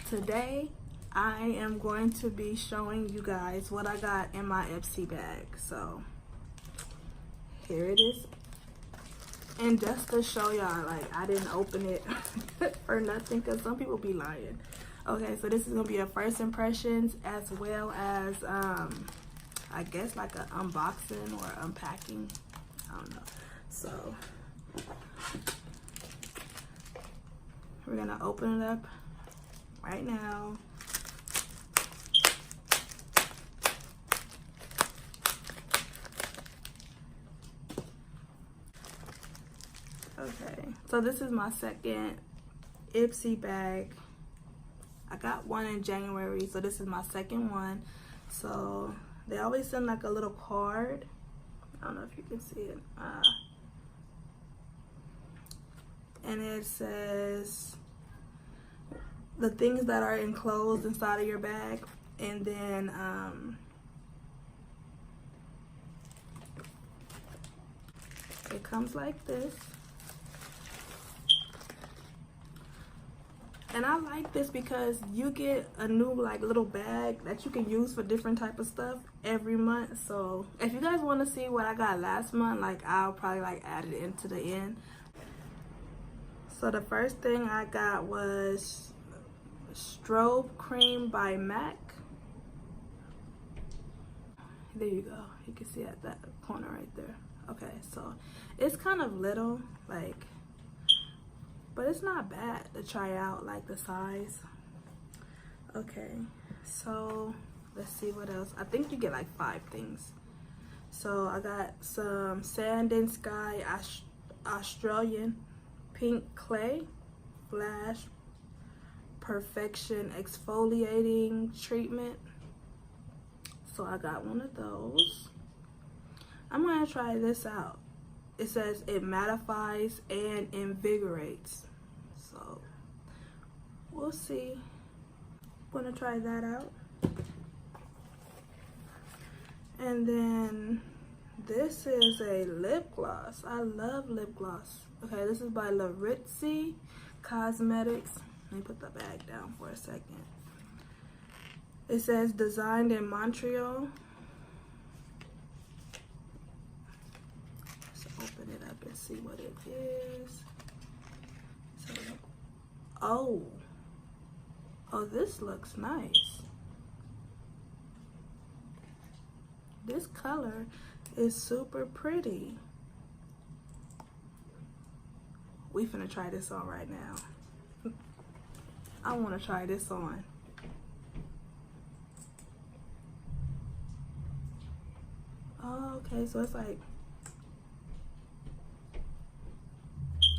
Today I am going to be showing you guys what I got in my Ipsy bag. So here it is. And just to show y'all, like, I didn't open it or nothing, because some people be lying. Okay, so this is gonna be a first impressions as well as I guess like an unboxing or unpacking. I don't know. So we're gonna open it up right now. Okay, so this is my second Ipsy bag. I got one in January, so this is my second one. So they always send like a little card. I don't know if you can see it. And it says the things that are enclosed inside of your bag, and then it comes like this. And I like this because you get a new like little bag that you can use for different type of stuff every month. So if you guys want to see what I got last month, like, I'll probably like add it into the end. So the first thing I got was Strobe Cream by MAC. There you go. You can see at that corner right there. Okay, so it's kind of little, like, but it's not bad to try out, like the size. Okay, so let's see what else. I think you get like 5 things. So I got some Sand and Sky Australian Pink Clay Flash Perfection Exfoliating Treatment. So I got one of those. I'm gonna try this out. It says it mattifies and invigorates. So we'll see. I'm gonna try that out. And then this is a lip gloss. I love lip gloss. Okay, this is by Ipsy Cosmetics. Let me put the bag down for a second. It says designed in Montreal. Let's open it up and see what it is. So, oh, this looks nice. This color is super pretty. We finna try this on right now. I wanna try this on. Oh, okay, so it's like,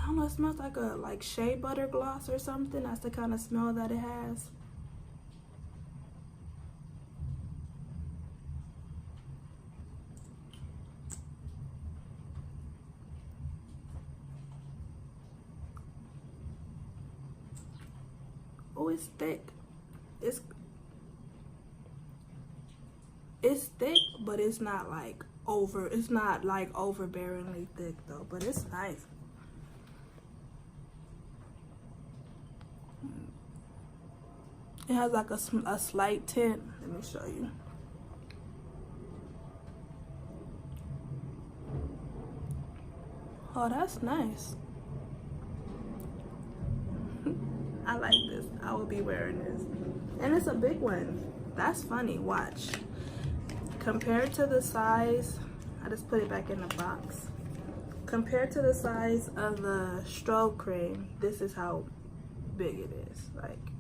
I don't know, it smells like a shea butter gloss or something. That's the kind of smell that it has. Oh, it's thick. It's thick, but it's not like overbearingly thick though, but it's nice. It has like a slight tint. Let me show you. Oh, that's nice. I like this. I will be wearing this. And it's a big one. That's funny. Watch. Compared to the size, I just put it back in the box. Compared to the size of the strobe cream, this is how big it is. Like,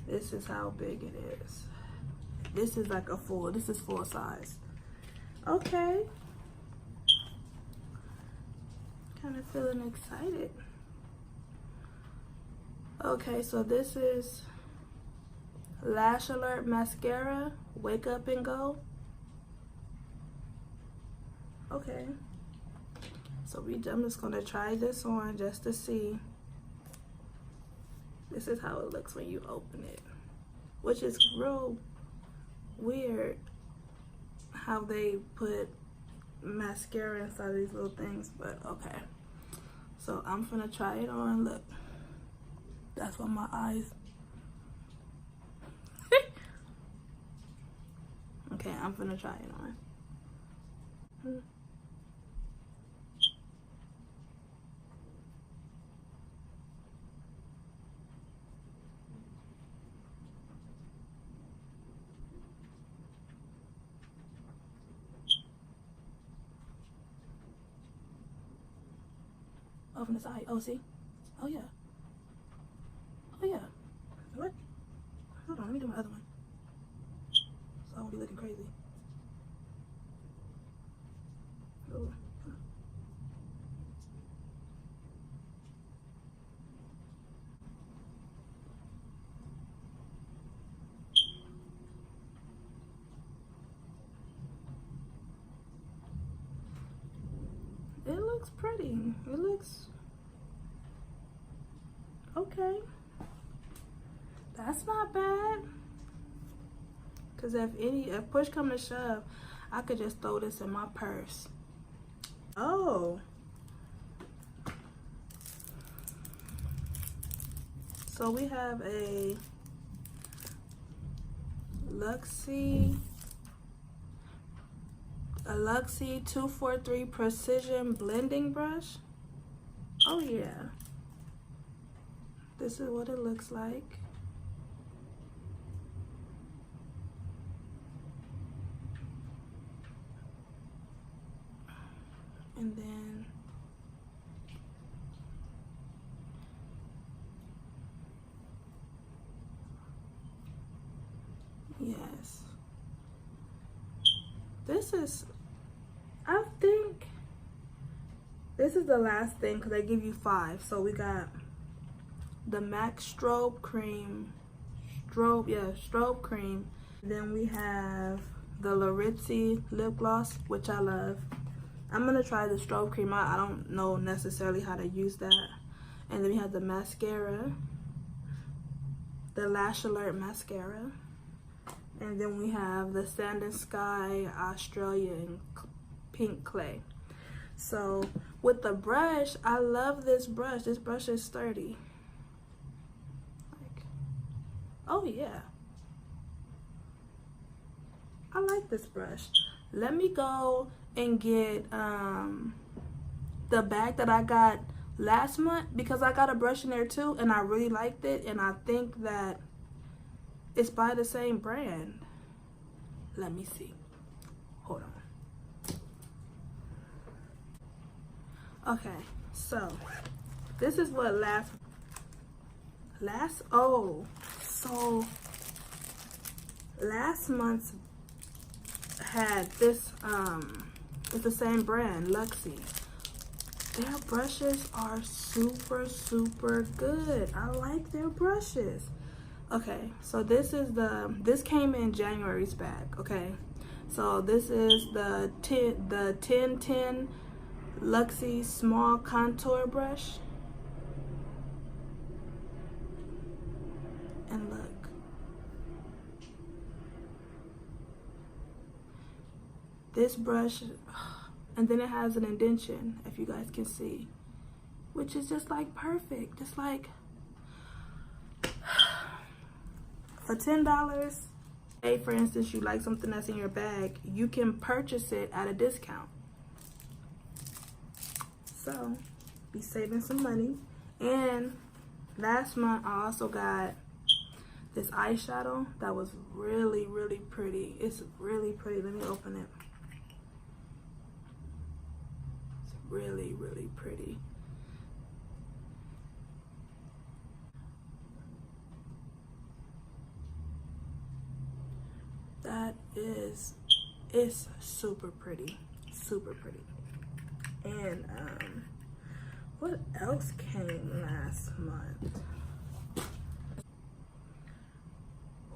this is how big it is. This is like this is full size. Okay. Kind of feeling excited. Okay, so this is Lash Alert Mascara, Wake Up and Go. Okay. So I'm just gonna try this on just to see. This is how it looks when you open it, which is real weird how they put mascara inside these little things, but okay. So I'm gonna try it on. Look, that's what my eyes Okay, I'm gonna try it on. Oh, from the side. Oh, see? Oh, yeah. Oh, yeah. What? Hold on, let me do my other one. So I won't be looking crazy. Oh. It looks pretty. It looks okay. That's not bad. Cause if push come to shove, I could just throw this in my purse. Oh. So we have a Luxie 243 Precision Blending Brush. Oh yeah. This is what it looks like. And then yes. This is, I think this is the last thing because they give you 5. So we got the MAC Strobe Cream. Strobe Cream. Then we have the Laritzi Lip Gloss, which I love. I'm gonna try the Strobe Cream out. I don't know necessarily how to use that. And then we have the mascara, the Lash Alert Mascara. And then we have the Sand and Sky Australian Pink Clay. So with the brush, I love this brush. This brush is sturdy. Like, oh yeah. I like this brush. Let me go and get the bag that I got last month, because I got a brush in there too and I really liked it, and I think that it's by the same brand. Let me see. Hold on. Okay, so this is what last month's had this, it's the same brand, Luxie. Their brushes are super, super good. I like their brushes. Okay, so this came in January's bag, okay? So this is the 1010 Luxie Small Contour Brush. And look. This brush, and then it has an indentation, if you guys can see, which is just like perfect. Just like for $10, say for instance you like something that's in your bag, you can purchase it at a discount. So be saving some money. And last month I also got this eyeshadow that was really, really pretty. It's really pretty. Let me open it. Really, really pretty. It's super pretty, super pretty. And what else came last month?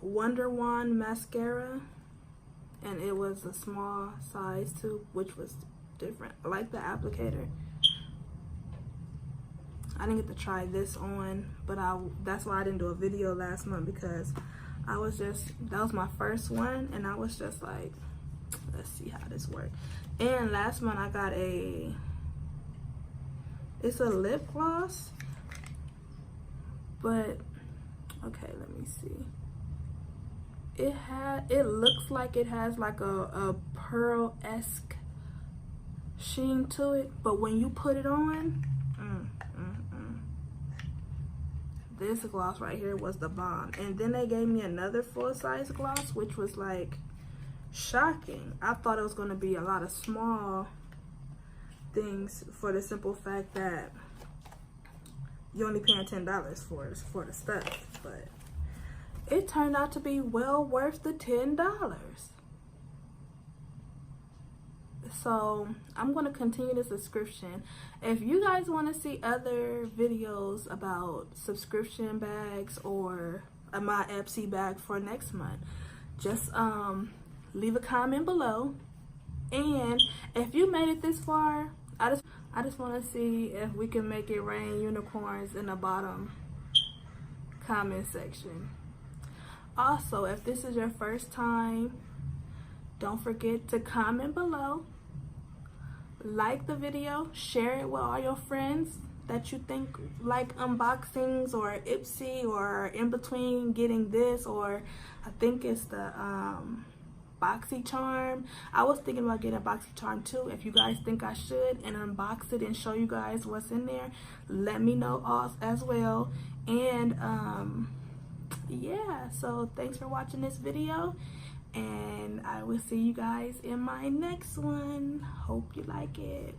Wonder Wand mascara, and it was a small size too, which was different. I like the applicator. I didn't get to try this on, but that's why I didn't do a video last month, because that was my first one, and I was just like, let's see how this works. And last month I got it's a lip gloss, but okay, let me see. it looks like it has like a pearl-esque sheen to it, but when you put it on, this gloss right here was the bomb. And then they gave me another full-size gloss, which was like shocking. I thought it was going to be a lot of small things, for the simple fact that you're only paying $10 for the stuff, but it turned out to be well worth the $10. So I'm going to continue the subscription. If you guys want to see other videos about subscription bags or my Ipsy bag for next month, just leave a comment below. And if you made it this far, I just want to see if we can make it rain unicorns in the bottom comment section. Also, if this is your first time, don't forget to comment below, like the video, share it with all your friends that you think like unboxings or Ipsy, or in between getting this, or I think it's the BoxyCharm. I was thinking about getting a BoxyCharm too. If you guys think I should and unbox it and show you guys what's in there, let me know as well. And yeah, so thanks for watching this video, and I will see you guys in my next one. Hope you like it.